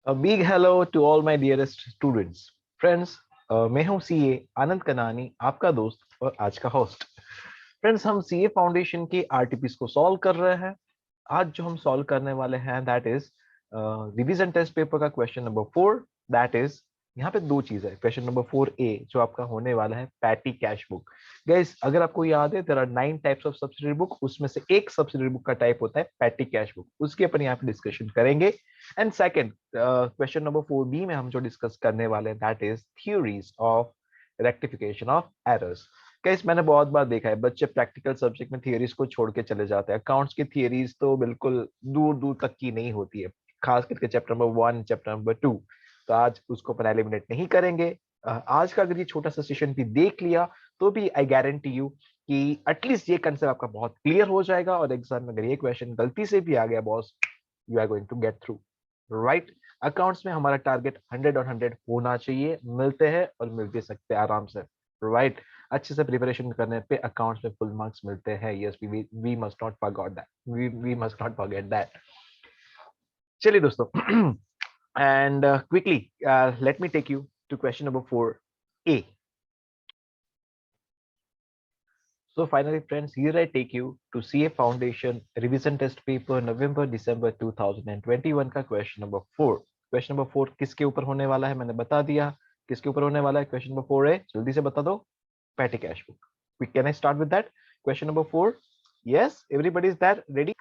A big hello to all my dearest students. Friends, मैं हूं CA आनंद कनानी, आपका दोस्त और आज का होस्ट। फ्रेंड्स, हम सीए फाउंडेशन के आरटीपीस को सॉल्व कर रहे हैं। आज जो हम सॉल्व करने वाले हैं that is revision test paper का क्वेश्चन नंबर 4। दैट इज यहाँ पे दो चीज है। क्वेश्चन नंबर 4A जो आपका होने वाला है पैटी कैश बुक। गाइस, अगर आपको याद है there are 9 types of subsidiary book, उसमें से एक सब्सिडरी बुक का टाइप होता है पैटी कैश बुक, उसकी अपन यहाँ पे डिस्कशन करेंगे। And second, question number 4B में हम जो डिस्कस करने वाले हैं that is theories of rectification of errors. Guys, मैंने बहुत बार देखा है बच्चे प्रैक्टिकल सब्जेक्ट में थियरीज को छोड़ के चले जाते हैं। अकाउंट्स की थियरीज तो बिल्कुल दूर दूर तक की नहीं होती है, खास करके चैप्टर नंबर 1, चैप्टर नंबर 2। तो आज उसको अपन एलिमिनेट नहीं करेंगे। आज का अगर ये छोटा सा सेशन भी देख लिया तो भी आई गारंटी यू कि एटलीस्ट ये कंसेप्ट आपका बहुत क्लियर हो जाएगा, और एग्जाम में अगर ये क्वेश्चन गलती से भी आ गया boss, you are going to get through. Right. Accounts में हमारा टारगेट 100 और 100 होना चाहिए। मिलते हैं और मिल भी सकते हैं आराम से। राइट। अच्छे से प्रिपरेशन करने पे अकाउंट्स में फुल मार्क्स मिलते हैं। Yes, we must not forget that. We must not forget that. चलिए दोस्तों, and quickly let me take you to question number 4A. So finally, friends, here I take you to CA Foundation Revision Test Paper November-December 2021 का question number 4। Question number 4 किसके ऊपर होने वाला है मैंने बता दिया। किसके ऊपर होने वाला है क्वेश्चन नंबर 4 है, जल्दी से बता दो। Petty cash book. Can I start with that question number 4? Yes, everybody is there ready?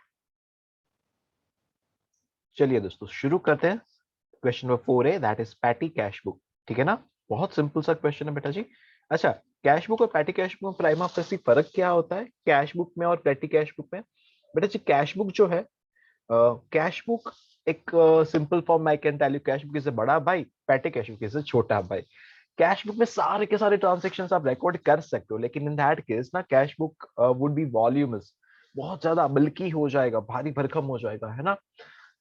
चलिए दोस्तों, शुरू करते हैं। क्वेश्चन नंबर 4 है that is petty cash book. ठीक है ना? बहुत सिंपल सा क्वेश्चन है बेटा जी। अच्छा, कैश बुक और पैटी कैश बुक में प्राइमा फेसी फर्क क्या होता है कैश बुक में और पैटी कैश बुक में? बेटा जी, कैश बुक जो है, कैश बुक एक simple form I can tell you, cash book is a बड़ा भाई, petty cash book is a छोटा भाई। कैश बुक में सारे के सारे ट्रांजेक्शन आप रिकॉर्ड कर सकते हो, लेकिन इन दैट केस ना कैश बुक वुड बी वॉल्यूमस, बहुत ज्यादा बल्कि हो जाएगा, भारी भरकम हो जाएगा, है ना?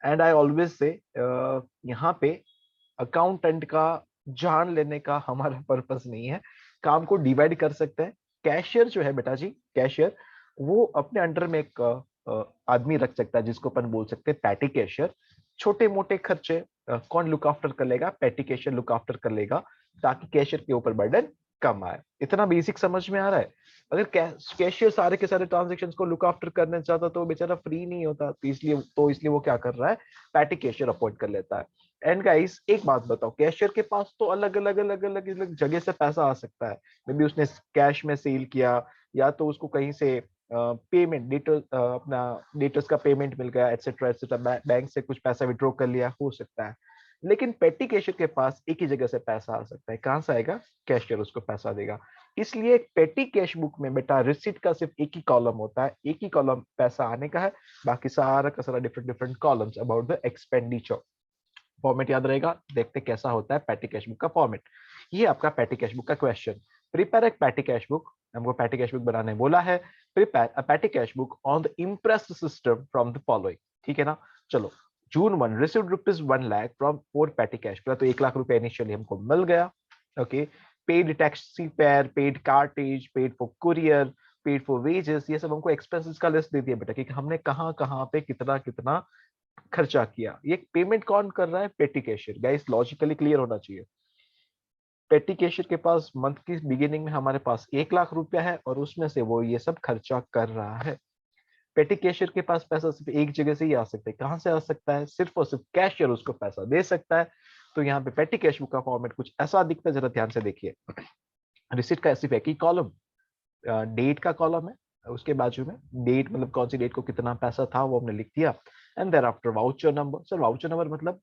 एंड आई ऑलवेज से यहाँ पे अकाउंटेंट का जान लेने का हमारा पर्पस नहीं है। काम को डिवाइड कर सकते हैं। कैशियर जो है बेटा जी, कैशियर वो अपने अंडर में एक आदमी रख सकता है जिसको अपन बोल सकते हैं पैटी कैशियर। छोटे मोटे खर्चे कौन लुक आफ्टर कर लेगा? पैटी कैशियर लुक आफ्टर कर लेगा, ताकि कैशियर के ऊपर बर्डन कम आए। इतना बेसिक समझ में आ रहा है? अगर कैशियर सारे के सारे ट्रांजेक्शन्स को लुक आफ्टर करना चाहता तो बेचारा फ्री नहीं होता, तो इसलिए वो क्या कर रहा है, पैटी कैशियर अपॉइंट कर लेता है। एंड गाइस, एक बात बताओ, कैशियर के पास तो अलग अलग अलग अलग अलग जगह से पैसा आ सकता है। मे बी उसने कैश में सेल किया, या तो उसको कहीं से पेमेंट डिटेल, अपना डेटर्स का पेमेंट मिल गया, एटसेट्रा एटसेट्रा, बैंक से कुछ पैसा विड्रॉ कर लिया, हो सकता है। लेकिन पेटी कैशियर के पास एक ही जगह से पैसा आ सकता है। कहां से आएगा? कैशियर उसको पैसा देगा। इसलिए पेटी कैश बुक में बेटा रिसिप्ट का सिर्फ एक ही कॉलम होता है, एक ही कॉलम पैसा आने का है, बाकी सारा का सारा different different columns about the expenditure. Format याद रहेगा, देखते कैसा होता है पैटी कैश बुक का फॉर्मेट। ये आपका पैटी कैश बुक का क्वेश्चन। प्रिपेयर एक पैटी कैश बुक, हमको पैटी कैश बुक बनाने बोला है। Prepare a patty cash book on the impress system from the following. ठीक है ना? चलो, June 1 received rupees 1 lakh from 4 petty cash. पहला तो 1 लाख रुपए इनिशियली हमको मिल गया। Okay. Paid taxi fare, paid cartage, paid for courier, paid for wages, ये सब हमको एक्सपेंसेस का लिस्ट दे दिया बेटा कि हमने कहाँ कहाँ पे कितना कितना खर्चा किया। ये पेमेंट कौन कर रहा है? पेटी कैशियर। गाइस, लॉजिकली क्लियर होना चाहिए। पेटी कैशियर के पास मंथ की बिगिनिंग में हमारे पास 1 लाख रुपया है, और उसमें से वो ये सब खर्चा कर रहा है। पेटी कैशियर के पास पैसा सिर्फ एक जगह से ही आ सकता है। कहां से आ सकता है? सिर्फ और सिर्फ कैशियर उसको पैसा दे सकता है। तो यहाँ पे पेटी कैश बुक का फॉर्मेट कुछ ऐसा दिखता है, जरा ध्यान से देखिए। रिसिप्ट का सिर्फ एक ही कॉलम, डेट का कॉलम है, उसके बाजू में डेट, मतलब कौन सी डेट को कितना पैसा था वो हमने लिख दिया। And thereafter voucher number. Sir, voucher number मतलब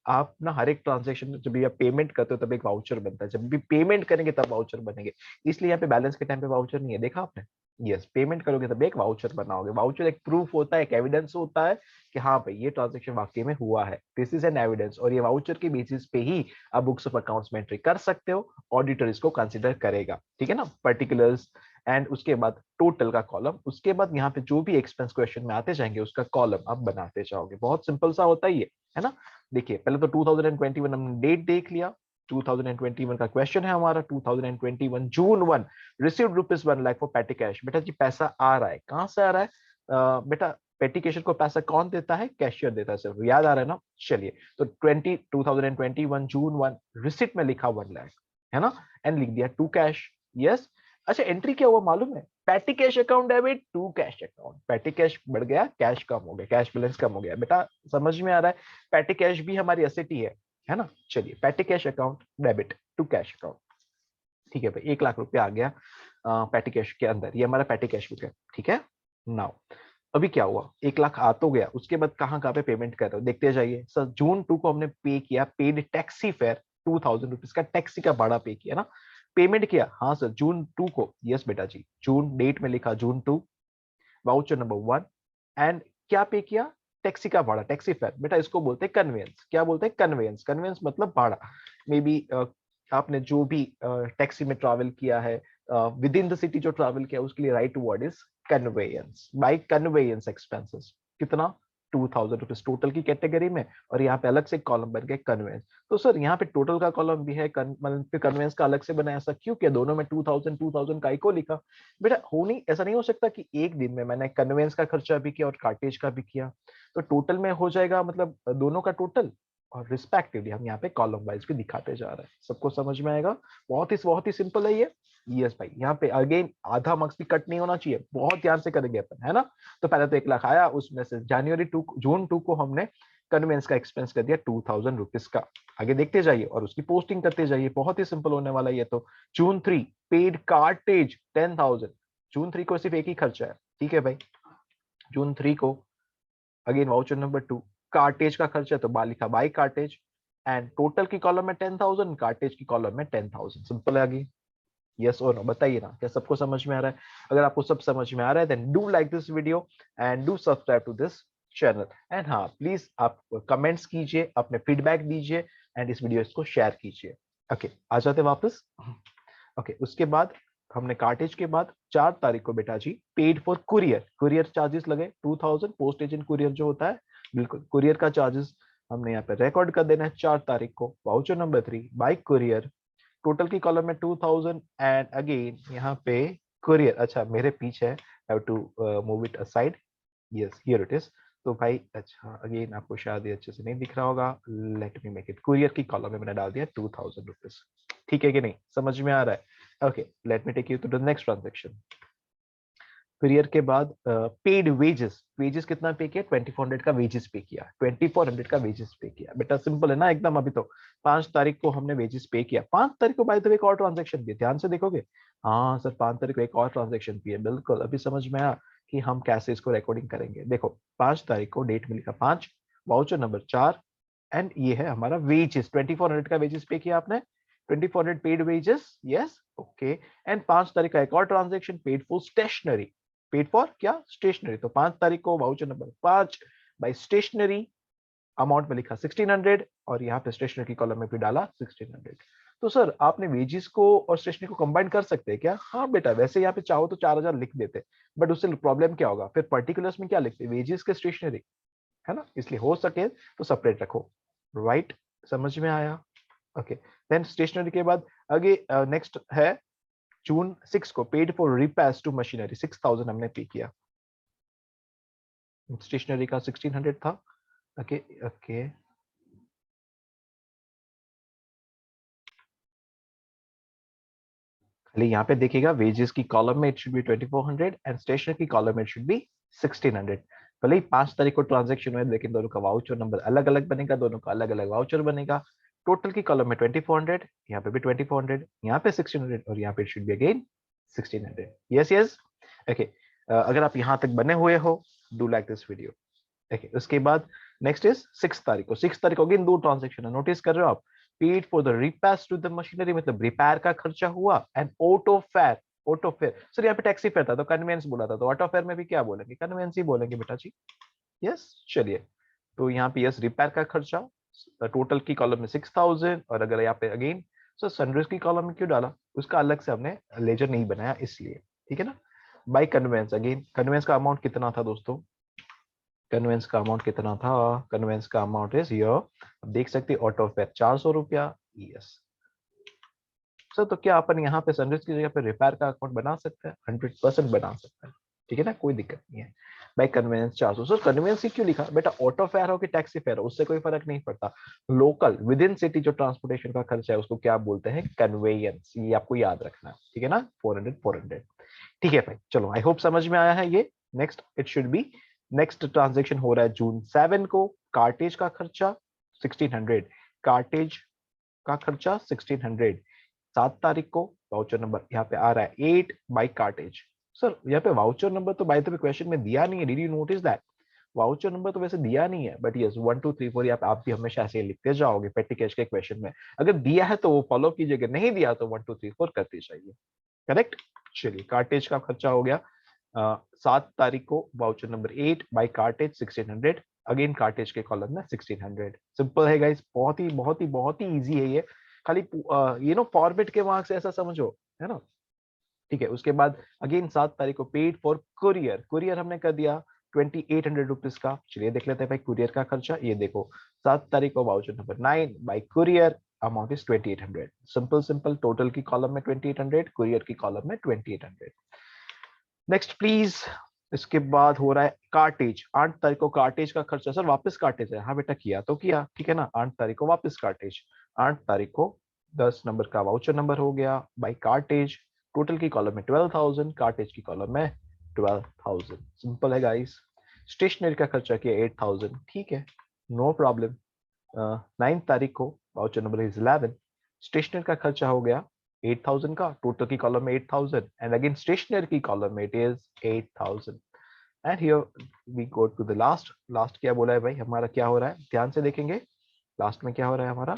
आप ना हर एक ट्रांजेक्शन जब भी आप पेमेंट करते हो तब एक वाउचर बनता है, जब भी पेमेंट करेंगे तब वाउचर बनेंगे। इसलिए यहाँ पे बैलेंस के टाइम पे वाउचर नहीं है, देखा आपने? यस, पेमेंट करोगे तब एक वाउचर बनाओगे। वाउचर एक प्रूफ होता है, एक एविडेंस होता है कि हाँ भाई ये ट्रांजेक्शन वाकई में हुआ है। दिस इज एन एविडेंस, और ये वाउचर के बेसिस पे ही आप बुक्स ऑफ अकाउंट्स में एंट्री कर सकते हो। ऑडिटर इसको कंसिडर करेगा। ठीक है ना? पर्टिकुलर्स, एंड उसके बाद टोटल का कॉलम, उसके बाद यहाँ पे जो भी एक्सपेंस क्वेश्चन में आते जाएंगे उसका कॉलम आप बनाते जाओगे। बहुत सिंपल सा होता ही है ना? देखिए, पहले तो 2021 हमने डेट देख लिया। 2021 का क्वेश्चन है हमारा। 2021 June 1 received rupees 1 lakh for petty cash. बेटा जी, पैसा आ रहा है, कहां से आ रहा है? बेटा पेटी कैशियर को पैसा कौन देता है? कैशियर देता है। सिर्फ याद आ रहा है ना? चलिए, तो 2021 जून 1 रिसिट में लिखा 1 लाख, है ना, एंड लिख दिया टू कैश। यस। अच्छा, एंट्री क्या हुआ मालूम है? Petty cash account debit to cash account. Petty cash बढ़ गया, कैश कम हो गया, कैश बैलेंस कम हो गया। बेटा समझ में आ रहा है? पैटी कैश भी हमारी एसेट ही है ना? चलिए, petty cash account debit to cash account. ठीक है भाई, 1 लाख रुपया आ गया पैटी कैश के अंदर। ये हमारा पैटी कैश बुक है। ठीक है, नाउ अभी क्या हुआ? 1 लाख आ तो गया, उसके बाद कहाँ कहाँ पे पेमेंट कर रहे हो देखते जाइए। सर जून 2 को हमने पे किया, पेड टैक्सी फेयर 2000 रुपीज का, टैक्सी का भाड़ा पे किया ना, पेमेंट किया। हाँ सर, जून 2 को। यस बेटा जी, जून डेट में लिखा जून 2, वाउचर नंबर 1, एंड क्या पे किया? टैक्सी का भाड़ा, टैक्सी फेयर। बेटा इसको बोलते हैं कन्वेंस। क्या बोलते हैं? कन्वेंस। कन्वेंस मतलब भाड़ा। मे बी आपने जो भी टैक्सी में ट्रैवल किया है, विद इन द सिटी जो ट्रैवल किया, उसके लिए right word is conveyance. By conveyance expenses कितना? 2000 रुपीज टोटल की कैटेगरी में, और यहाँ पे अलग से कॉलम बन गए कन्वेंस। तो सर यहाँ पे टोटल का कॉलम भी है, मतलब कन्वेंस का अलग से बनाया। ऐसा क्यों किया? दोनों में 2000 का इको लिखा। बेटा हो नहीं, ऐसा नहीं हो सकता कि एक दिन में मैंने कन्वेंस का खर्चा भी किया और कार्टेज का भी किया, तो टोटल में हो जाएगा, मतलब दोनों का टोटल, और रिस्पेक्टिवली हम यहाँ पे कॉलम वाइज भी दिखाते जा रहे हैं। सबको समझ में आएगा? बहुत ही सिंपल है ये। यस भाई, यहाँ पे अगेन आधा मार्क्स भी कट नहीं होना चाहिए, बहुत ध्यान से करेंगे अपन, है ना? तो पहले तो 1 लाख आया, उसमें से जून 2 को हमने कन्वेंस का एक्सपेंस कर दिया 2000 रुपीज का। आगे देखते जाइए और उसकी पोस्टिंग करते जाइए, बहुत ही सिंपल होने वाला है ये तो। जून 3 पेड कार्टेज 10,000। जून 3 को सिर्फ एक ही खर्चा है, ठीक है भाई। जून 3 को अगेन वाउचर नंबर 2, कार्टेज का खर्चा, तो लिखा बाई कार्टेज, एंड टोटल की कॉलम में 10,000, कार्टेज की कॉलम में 10,000। सिंपल है आगे। यस और नो बताइए ना, क्या सबको समझ में आ रहा है? अगर आपको सब समझ में आ रहा है, then do like this video and do subscribe to this channel. And हाँ, प्लीज आप कमेंट्स कीजिए, अपने फीडबैक दीजिए, एंड इस वीडियो को शेयर कीजिए। ओके, आ जाते वापस। ओके, उसके बाद हमने कार्टेज के बाद 4 तारीख को बेटा ji paid for courier. Courier charges लगे 2000, पोस्टेज एंड कुरियर जो होता है, बिल्कुल कुरियर का चार्जेस हमने यहाँ पे रिकॉर्ड कर देना है 4 तारीख को। Voucher number 3 bye courier, total की कॉलम में 2000, एंड अगेन यहाँ पे कुरियर। अच्छा मेरे पीछे have to move it aside. Yes here it is. तो भाई अच्छा, अगेन आपको शायद ये अच्छे से नहीं दिख रहा होगा, let me make it. Courier की कॉलम में मैंने डाल दिया 2000 रुपीज। ठीक है कि नहीं? समझ में आ रहा है? Okay, let me take you to the next transaction. Courier के बाद पेड वेजेस। वेजेस कितना पे किया? 2400 का वेजेस पे किया, 2400 का वेजेस पे किया। बेटा सिंपल है ना एकदम। अभी तो 5 तारीख को हमने वेजेस पे किया। 5 तारीख को बाय द वे एक और ट्रांजेक्शन भी है, ध्यान से देखोगे। हाँ सर, 5 तारीख को एक और ट्रांजेक्शन भी है, बिल्कुल। अभी समझ में आया कि हम कैसे इसको रिकॉर्डिंग करेंगे। देखो 5 तारीख को डेट में लिखा 5, वाउचर नंबर 4, एंड ये है हमारा वेजेस। 2400 का वेजेस पे किया आपने, 2400 paid wages. Yes okay. And 5 तारीख का एक और transaction, paid for stationery. Paid for क्या? स्टेशनरी। तो 5 तारीख को voucher number 5 by stationery, amount में लिखा 1600, और यहाँ पे स्टेशनरी की कॉलम में भी डाला 1600। तो सर आपने वेजिस को और स्टेशनरी को कंबाइन कर सकते हैं क्या? हाँ बेटा, वैसे यहाँ पे चाहो तो 4000 लिख देते, बट उससे प्रॉब्लम क्या होगा? फिर पर्टिकुलर्स में क्या लिखते? वेजिस के स्टेशनरी, है ना? इसलिए हो सके तो सेपरेट रखो। राइट, समझ में आया? ओके, देन स्टेशनरी के बाद आगे नेक्स्ट है जून 6 को paid for repairs to machinery, 6000 हमने पे किया। स्टेशनरी का 1600 था। ओके ओके, खाली यहाँ पे देखिएगा, वेजेस की कॉलम में it should be 2400 and stationery की कॉलम में इट शुड बी 1600। भले ही 5 तारीख को ट्रांजेक्शन हुए, लेकिन दोनों का वाउचर नंबर अलग अलग बनेगा, दोनों का अलग अलग वाउचर बनेगा। टोटल की कॉलम में 2400, यहाँ पे भी 2400, यहाँ पे 1600, और यहाँ पे it should be again 1600। Yes yes okay. अगर आप यहाँ तक बने हुए हो, do like this video. Okay, उसके बाद नेक्स्ट इज 6 तारीख को। 6 तारीख को अगेन 2 ट्रांजेक्शन है, नोटिस कर रहे हो आप? Paid for the repairs to the machinery, मतलब रिपेयर का खर्चा हुआ, and auto fare. Auto fare sir, यहाँ पे टैक्सी फेयर था तो कन्वेंस बोला था, तो ऑटो फेयर में भी क्या बोलेंगे? कन्वेंस ही बोलेंगे बेटा जी। यस चलिए, तो यहाँ पे यस रिपेयर का खर्चा, टोटल की कॉलम में 6000, और अगर यहाँ पे अगेन सर सनराइज की कॉलम में क्यों डाला? उसका अलग से हमने लेजर नहीं बनाया इसलिए, ठीक है ना? बाय कन्वेंस, अगेन कन्वेंस का अमाउंट कितना था दोस्तों? कन्वेंस का अमाउंट कितना था? कन्वेंस का अमाउंट इज हियर, देख सकते हैं ऑटो फेयर 400 रुपया। यस सर, तो क्या अपन यहाँ पे सनराइज की जगह पे रिपेयर का अकाउंट बना सकते हैं? 100% बना सकते हैं, ठीक है ना, कोई दिक्कत नहीं है। By conveyance 400। सर कन्वेंस ही क्यों लिखा बेटा? ऑटो फेयर हो कि टैक्सी फेयर हो उससे कोई फर्क नहीं पड़ता। लोकल विद इन सिटी जो ट्रांसपोर्टेशन का खर्चा है उसको क्या बोलते हैं? कन्वेयंस। ये आपको याद रखना है, ठीक है ना? 400। ठीक है भाई, चलो आई होप समझ में आया है ये। Next it should B, next transaction हो रहा है जून 7 को। कार्टेज का खर्चा 1600, कार्टेज का खर्चा 1600। 7 तारीख को वाउचर नंबर यहाँ पे आ रहा है 8 बाई कार्टेज। सर यहाँ पे वाउचर नंबर तो बाय द वे क्वेश्चन में दिया नहीं है, did you notice that? Voucher number तो वैसे दिया नहीं है, बट यस 1 2 3 4 आप भी हमेशा ऐसे लिखते जाओगे पेटी कैश के क्वेश्चन में। अगर दिया है तो वो फॉलो कीजिएगा, नहीं दिया तो 1 2 3 4 करते जाइए। करेक्ट। चलिए कार्टेज का खर्चा हो गया 7 तारीख को voucher number 8 by cartage 1600। Again cartage के कॉलम में 1600। सिंपल है गाइस, बहुत ही इजी है ये। खाली फॉर्मेट के मार्क्स ऐसा समझो, है ना? ठीक है। उसके बाद अगेन 7 तारीख को पेड फॉर कुरियर, कुरियर हमने कर दिया 2800 रुपीज का। चलिए देख लेते हैं भाई कुरियर का खर्चा। ये देखो 7 तारीख को voucher number 9 by courier amount is 2800। Simple simple, total की कॉलम में 2800, कुरियर की कॉलम में 2800। Next please. इसके बाद हो रहा है कार्टेज। 8 तारीख को कार्टेज का खर्चा। सर वापस कार्टेज है? हाँ बेटा किया तो किया, ठीक है ना? 8 तारीख को वापस कार्टेज। 8 तारीख को 10 नंबर का वाउचर नंबर हो गया बाई कार्टेज। टोटल की कॉलम में 12,000, कार्टेज की कॉलम में 12,000। सिंपल है गाइस। स्टेशनरी का खर्चा किया 8,000, ठीक है, नो प्रॉब्लम। 9 तारीख को वाउचर नंबर इज 11। स्टेशनरी का खर्चा हो गया 8,000 का, टोटल की कॉलम में 8,000 एंड अगेन स्टेशनरी की कॉलम में it is 8,000। And here we go to the last. Last क्या बोला है भाई हमारा? क्या हो रहा है ध्यान से देखेंगे, लास्ट में क्या हो रहा है हमारा।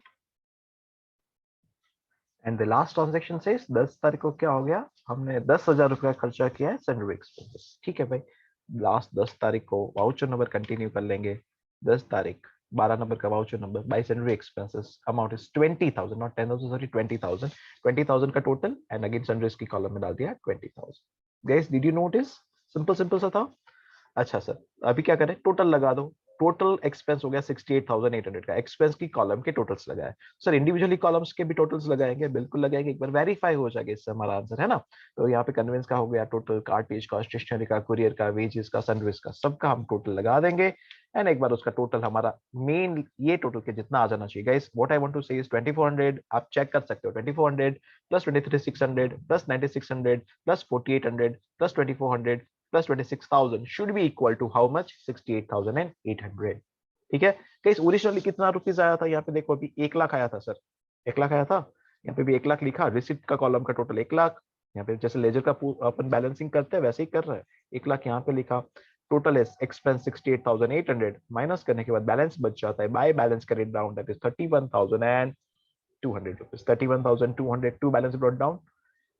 एंड द लास्ट ट्रांजेक्शन से 10 तारीख को क्या हो गया? हमने 10,000 रुपया खर्चा किया है सैलरी एक्सपेंसेस, ठीक है भाई। लास्ट 10 तारीख को वाउचर नंबर कंटिन्यू कर लेंगे। 10 तारीख 12 नंबर का voucher number by salary expenses amount is 20,000, not 10,000 sorry 20,000। 20,000 का टोटल एंड अगेन सैलरीज की कॉलम में डाल दिया 20,000। Guys did you notice? Simple simple सा था। अच्छा सर अभी क्या करें? टोटल लगा दो। टोटल एक्सपेंस हो गया 68,800 का। एक्सपेंस की कॉलम के टोटल्स लगाए। सर इंडिविजुअली कॉलम्स के भी टोटल्स लगाएंगे? बिल्कुल लगाएंगे, एक बार वेरीफाई हो जाएगा इससे हमारा आंसर, है ना? तो यहाँ पे कन्वेंस का हो गया टोटल, कार्टेज का, स्टेशनरी का, कुरियर का, वेजेस का, सनराइज का, सबका हम टोटल लगा देंगे। एंड एक बार उसका टोटल हमारा मेन ये टोटल के जितना आ जाना चाहिए। Guys what I want to say is 2400। आप चेक कर सकते हो 2400 plus 23,600 plus 9600 plus 4800 plus 2400 plus 26,000 should be equal to how much? 68,800। ठीक है। गाइस ओरिजिनली कितना रुपीस आया था? यहाँ पे देखो अभी 1 लाख आया था सर, 1 लाख आया था। यहाँ पे भी 1 लाख लिखा। रिसिप्ट का कॉलम का टोटल 1 लाख। यहाँ पे जैसे लेजर का अपन बैलेंसिंग करते हैं वैसे ही कर रहे हैं। 1 लाख यहाँ पे लिखा। टोटल एक्सपेंस 68,800 माइनस करने के बाद बैलेंस बच जाता है। By balance carried down, that is 31,200 rupees. 31,200 to balance brought down.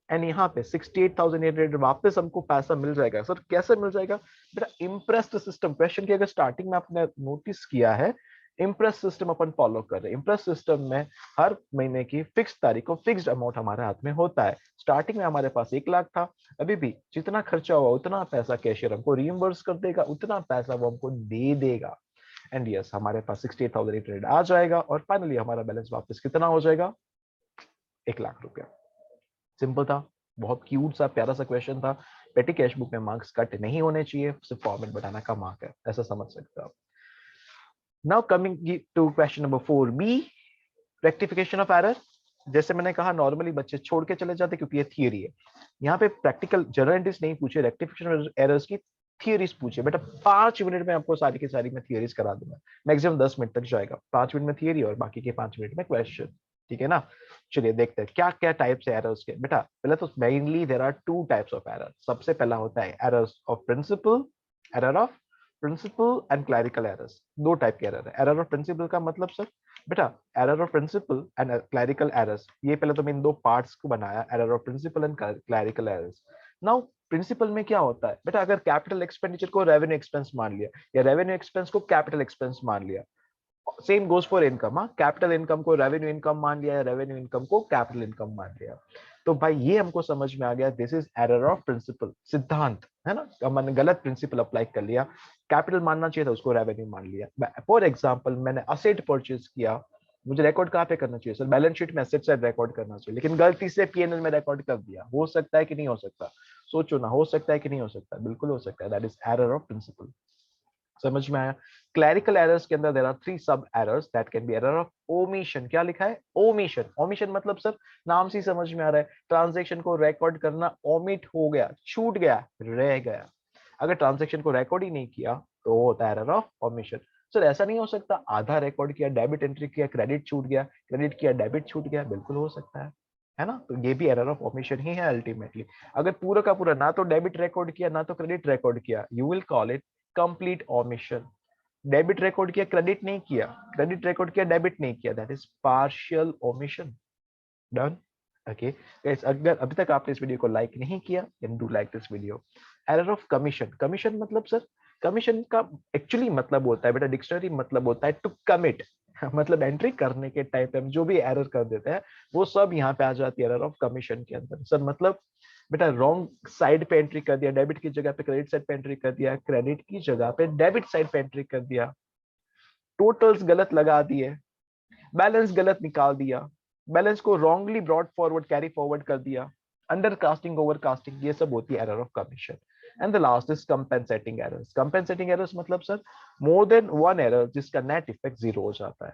And यहाँ पे 68,800 वापस हमको पैसा मिल जाएगा। सर कैसे मिल जाएगा बेटा? Impressed system. क्वेश्चन की अगर स्टार्टिंग में आपने नोटिस किया है, इम्प्रेस सिस्टम अपन फॉलो कर रहे हैं। इम्प्रेस सिस्टम में हर महीने की फिक्स तारीख को फिक्स्ड अमाउंट हमारे हाथ में होता है। स्टार्टिंग में हमारे पास 1 लाख था, अभी भी जितना खर्चा हुआ उतना पैसा कैशियर हमको रिइंबर्स कर देगा, उतना पैसा वो हमको दे देगा। एंड यस हमारे पास 68,800 आ जाएगा और फाइनली हमारा बैलेंस वापस कितना हो जाएगा? 1 लाख रुपया। सिंपल था, बहुत क्यूट सा प्यारा सा क्वेश्चन था। पेटी कैश बुक में मार्क्स कट नहीं होने चाहिए, सिर्फ फॉर्मेट बनाना का मार्क है, ऐसा समझ सकते हो आप। Now coming to question number 4B, rectification of error. जैसे मैंने कहा नॉर्मली बच्चे छोड़ के चले जाते क्योंकि ये थियरी है। यहाँ पे प्रैक्टिकल जनरल एंट्रीज नहीं पूछे, रेक्टिफिकेशन एरर्स की थियरीज पूछे। बेटा 5 मिनट में आपको सारी की सारी मैं थियरीज करा दूंगा। मैक्सिमम 10 मिनट तक जाएगा, 5 मिनट में थियरी और बाकी के 5 मिनट में क्वेश्चन, ठीक है ना? चलिए देखते हैं क्या क्या टाइप्स है एरर्स के। बेटा पहले तो mainly there are 2 types of error. सबसे पहला होता है errors of principle, error of principle and clerical errors. 2 type के एरर है। एरर ऑफ प्रिंसिपल का मतलब सर बेटा error of principle and clerical errors, ये पहले तो मैं इन 2 पार्ट्स को बनाया, error of principle and clerical errors. Now principle में क्या होता है बेटा? अगर कैपिटल एक्सपेंडिचर को रेवेन्यू एक्सपेंस मान लिया या रेवेन्यू एक्सपेंस को कैपिटल एक्सपेंस मान लिया, सेम गोज फॉर इनकम। हाँ, कैपिटल इनकम को रेवेन्यू इनकम मान लिया, रेवेन्यू इनकम को कैपिटल इनकम मान लिया, तो भाई ये हमको समझ में आ गया this is error of principle, सिद्धांत, है ना? हमने गलत प्रिंसिपल अप्लाई कर लिया, कैपिटल मानना चाहिए था उसको रेवेन्यू मान लिया। फॉर एग्जांपल मैंने असेट परचेज किया मुझे रिकॉर्ड कहाँ पे करना चाहिए सर? बैलेंस शीट में एसेट साइड रिकॉर्ड करना चाहिए, लेकिन गलती से पीएनएल में रिकॉर्ड कर दिया। हो सकता है कि नहीं हो सकता? सोचो ना, हो सकता है कि नहीं हो सकता? बिल्कुल हो सकता है। That is error of principle. समझ में आया? क्लैरिकल एरर्स के अंदर देयर आर 3 सब errors that can be error of omission. क्या लिखा है? ओमिशन। ओमिशन मतलब सर नाम से ही समझ में आ रहा है, ट्रांजैक्शन को रिकॉर्ड करना ओमिट हो गया, छूट गया, रह गया। अगर ट्रांजैक्शन को रिकॉर्ड ही नहीं किया तो होता है एरर ऑफ ओमिशन। सर ऐसा नहीं हो सकता, आधा रिकॉर्ड किया, डेबिट एंट्री किया, क्रेडिट छूट गया, क्रेडिट किया, डेबिट छूट गया? बिल्कुल हो सकता है ना? तो ये भी एरर ऑफ ओमिशन ही है अल्टीमेटली। अगर पूरा का पूरा ना तो डेबिट रिकॉर्ड किया ना तो क्रेडिट रिकॉर्ड किया, you will call it complete omission. Debit record किया, क्रेडिट नहीं किया, क्रेडिट रिकॉर्ड किया, डेबिट नहीं किया, that is partial omission. Done? Okay guys, अगर अभी तक आपने इस वीडियो को लाइक नहीं किया, then do like this video. Error of commission. Commission मतलब सर, कमीशन का एक्चुअली मतलब होता है बेटा, डिक्शनरी मतलब होता है टू कमिट। मतलब एंट्री करने के टाइम पे हम जो भी एरर कर देते हैं वो सब यहाँ पे आ जाती है एरर ऑफ कमीशन के अंदर। सर मतलब बेटा रॉन्ग साइड पे एंट्री कर दिया, डेबिट की जगह पे क्रेडिट साइड पे एंट्री कर दिया, क्रेडिट की जगह पे डेबिट साइड पे एंट्री कर दिया, टोटल्स गलत लगा दिए, बैलेंस गलत निकाल दिया, बैलेंस को wrongly brought forward carry forward कर दिया, अंडर कास्टिंग ओवर कास्टिंग, ये सब होती है error of commission. And the last is compensating errors. Compensating errors मतलब sir more than one error जिसका नेट इफेक्ट जीरो हो जाता है।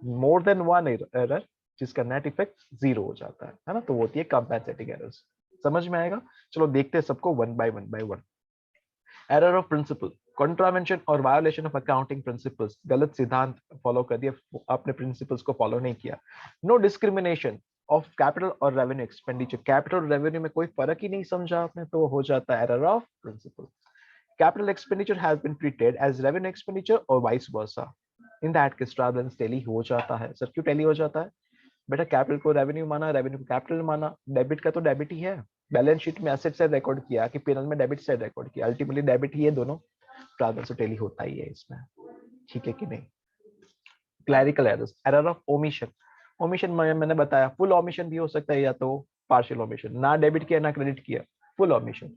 मोर देन वन एरर जिसका नेट इफेक्ट जीरो हो जाता है ना? तो वो होती है कंपेंसेटिंग एरर्स। समझ में आएगा? चलो देखते हैं सबको one by one. Error of principle, contravention और वायोलेशन ऑफ अकाउंटिंग प्रिंसिपल्स। गलत सिद्धांत फॉलो कर दिया, आपने प्रिंसिपल्स को फॉलो नहीं किया। नो डिस्क्रिमिनेशन ऑफ कैपिटल और रेवेन्यू एक्सपेंडिचर। कैपिटल और रेवेन्यू में कोई फर्क ही नहीं समझा आपने, तो हो जाता है error of principle. Capital expenditure has been treated as revenue expenditure और vice versa. In that case transference tally हो जाता है। सर क्यों टैली हो जाता है? बेटा कैपिटल को रेवेन्यू माना, रेवेन्यू को कैपिटल माना, डेबिट का तो डेबिट ही है। बैलेंस शीट में एसेट साइड रिकॉर्ड किया कि पीएनएल में डेबिट साइड रिकॉर्ड किया, अल्टीमेटली डेबिट ही है दोनों, ट्रांसफर टैली होता ही है इसमें। ठीक है कि नहीं? Clerical errors, error of omission. Omission मैंने बताया फुल ओमिशन भी हो सकता है या तो पार्शियल ओमिशन, ना डेबिट किया ना क्रेडिट किया, फुल ओमिशन।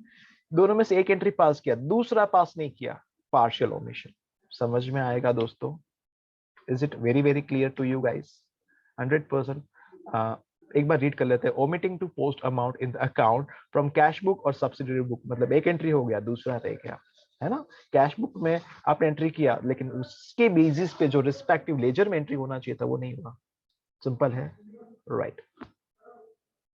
दोनों में से एक एंट्री पास किया, दूसरा पास नहीं किया, पार्शियल ओमिशन। समझ में आएगा दोस्तों? Is it very very clear to you guys? 100%। एक बार रीड कर लेते हैं। Omitting to post amount in the account from cash book और सब्सिडरी बुक, मतलब एक एंट्री हो गया, दूसरा रह गया, है ना? कैश बुक में आपने एंट्री किया लेकिन उसके बेसिस पे जो रिस्पेक्टिव लेजर में एंट्री होना चाहिए था वो नहीं हुआ। सिंपल है, right?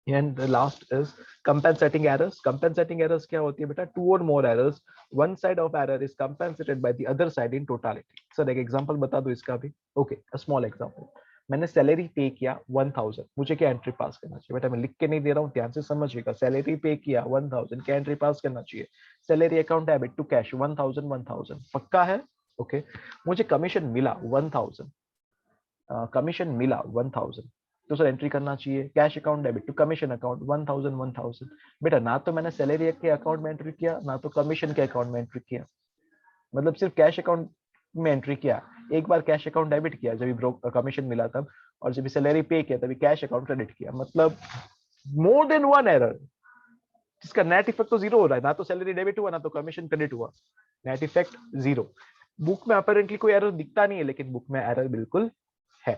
And the last is compensating errors. Compensating errors क्या होती है बेटा? Two or more errors, one side of error is compensated by the other side in totality. Sir एक एग्जांपल बता दो इसका भी। Okay, small example. मैंने सैलरी पे किया 1000, मुझे क्या एंट्री पास करना चाहिए? बेटा मैं लिख के नहीं दे रहा हूँ, ध्यान से समझिएगा। सैलरी पे किया 1000, क्या एंट्री पास करना चाहिए? Salary account debit to cash 1000। पक्का है? ओके। मुझे कमीशन मिला 1000, कमीशन मिला 1000, तो सर एंट्री करना चाहिए cash account debit to commission account 1000। बेटा ना तो मैंने सैलरी के अकाउंट में एंट्री किया ना तो कमीशन के अकाउंट में एंट्री किया, मतलब सिर्फ कैश अकाउंट में एंट्री किया। एक बार कैश अकाउंट डेबिट किया जब कमीशन मिला तब, और जब सैलरी पे किया तभी कैश अकाउंट क्रेडिट किया। मतलब मोर देन वन एरर जिसका नेट इफेक्ट तो जीरो हो रहा है, ना तो सैलरी डेबिट हुआ ना तो कमीशन क्रेडिट हुआ, नेट इफेक्ट जीरो। बुक में अपेरेंटली कोई एरर दिखता नहीं है लेकिन बुक में एरर बिल्कुल है।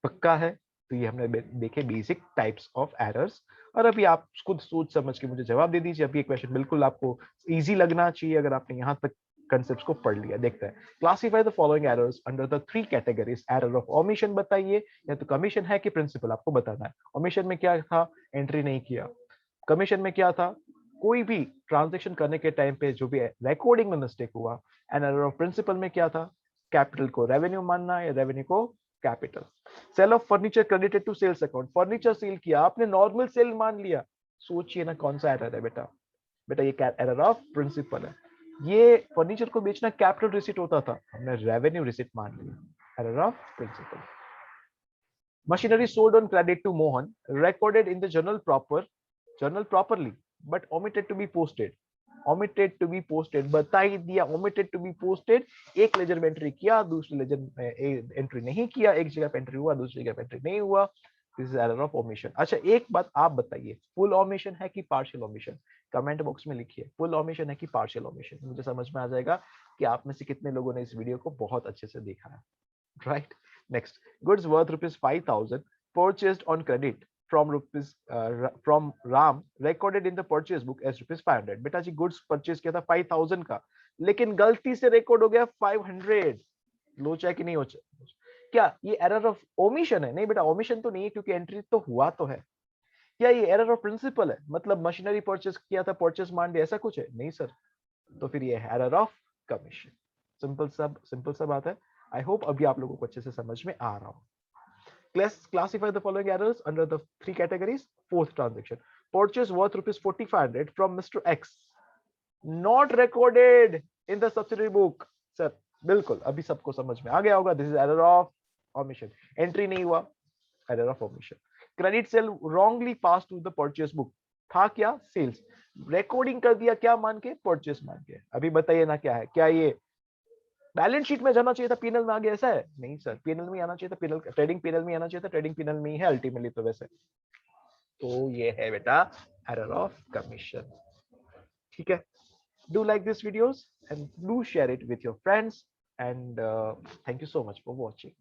पक्का है? तो ये हमने देखे बेसिक टाइप्स ऑफ एरर्स। और अभी आप खुद सोच समझ के मुझे जवाब दे दीजिए। अभी ये क्वेश्चन बिल्कुल आपको इजी लगना चाहिए अगर आपने यहाँ तक कंसेप्ट्स को पढ़ लिया। देखते हैं। Classify the following errors under the 3 categories. Error of omission बताइए, या तो कमीशन है कि प्रिंसिपल, आपको बताना है। ओमिशन में क्या था? एंट्री नहीं किया। कमीशन में क्या था? कोई भी ट्रांजेक्शन करने के टाइम पे जो भी रिकॉर्डिंग में मिस्टेक हुआ। एंड एरर ऑफ प्रिंसिपल में क्या था? कैपिटल को रेवेन्यू मानना या रेवेन्यू को capital. Sale of furniture credited to sales account, furniture sale किया आपने, नॉर्मल सेल मान लिया। सोचिए ना कौन सा एरर है बेटा? बेटा ये एरर ऑफ प्रिंसिपल है। ये फर्नीचर को बेचना कैपिटल रिसीट होता था, हमने रेवेन्यू रिसीट मान लिया, error of principle. Machinery sold on credit to Mohan, recorded in the journal properly but omitted to be posted। omitted to be posted बता ही दिया, omitted to be posted। एक लेजर में entry किया, दूसरे लेजर में entry नहीं किया, एक जगह पे एंट्री हुआ दूसरी जगह पे एंट्री नहीं हुआ। This is error of omission. अच्छा एक बात आप बताइए, फुल ओमिशन है कि पार्शियल ओमिशन? कमेंट बॉक्स में लिखिए, फुल ओमिशन है कि पार्शियल ओमिशन। मुझे समझ में आ जाएगा कि आप में से कितने लोगों ने इस वीडियो को बहुत अच्छे से देखा है, right? Next, goods worth rupees 5,000 purchased on credit from Ram recorded in the purchase book as rupees 500. बेटा जी goods purchase किया था 5,000 का, लेकिन गलती से रिकॉर्ड हो गया 500. लोचा है कि नहीं होचा? क्या ये एरर ऑफ ओमिशन है? नहीं बेटा, ओमिशन तो नहीं है क्योंकि एंट्री तो हुआ तो है. क्या ये एरर ऑफ प्रिंसिपल है? मतलब मशीनरी परचेस किया था, परचेस मान दिया, ऐसा कुछ है? नहीं सर. तो फिर ये एरर ऑफ कमीशन. सिंपल सा बात है. आई होप अभी आप लोगों को अच्छे से समझ में आ रहा हो. Classify the following errors under the three categories. Fourth transaction, purchase worth rupees 4,500 from Mr. X, not recorded in the subsidiary book. Sir, बिल्कुल अभी सबको समझ में आ गया होगा. This is error of omission. Entry नहीं हुआ, error of omission. Credit sale wrongly passed to the purchase book. था क्या? Sales. Recording कर दिया क्या मान के? Purchase मान के. अभी बताइए ना क्या है? क्या ये बैलेंस शीट में जाना चाहिए था, पीएनएल में आ गया? ऐसा है? नहीं सर, पीएनएल में आना चाहिए था. पीएनएल ट्रेडिंग पीएनएल में आना चाहिए था. ट्रेडिंग पीएनएल में ही है अल्टीमेटली तो वैसे. तो ये है बेटा एरर ऑफ कमीशन. ठीक है. Do like this videos and do share it with your friends and thank you so much for watching.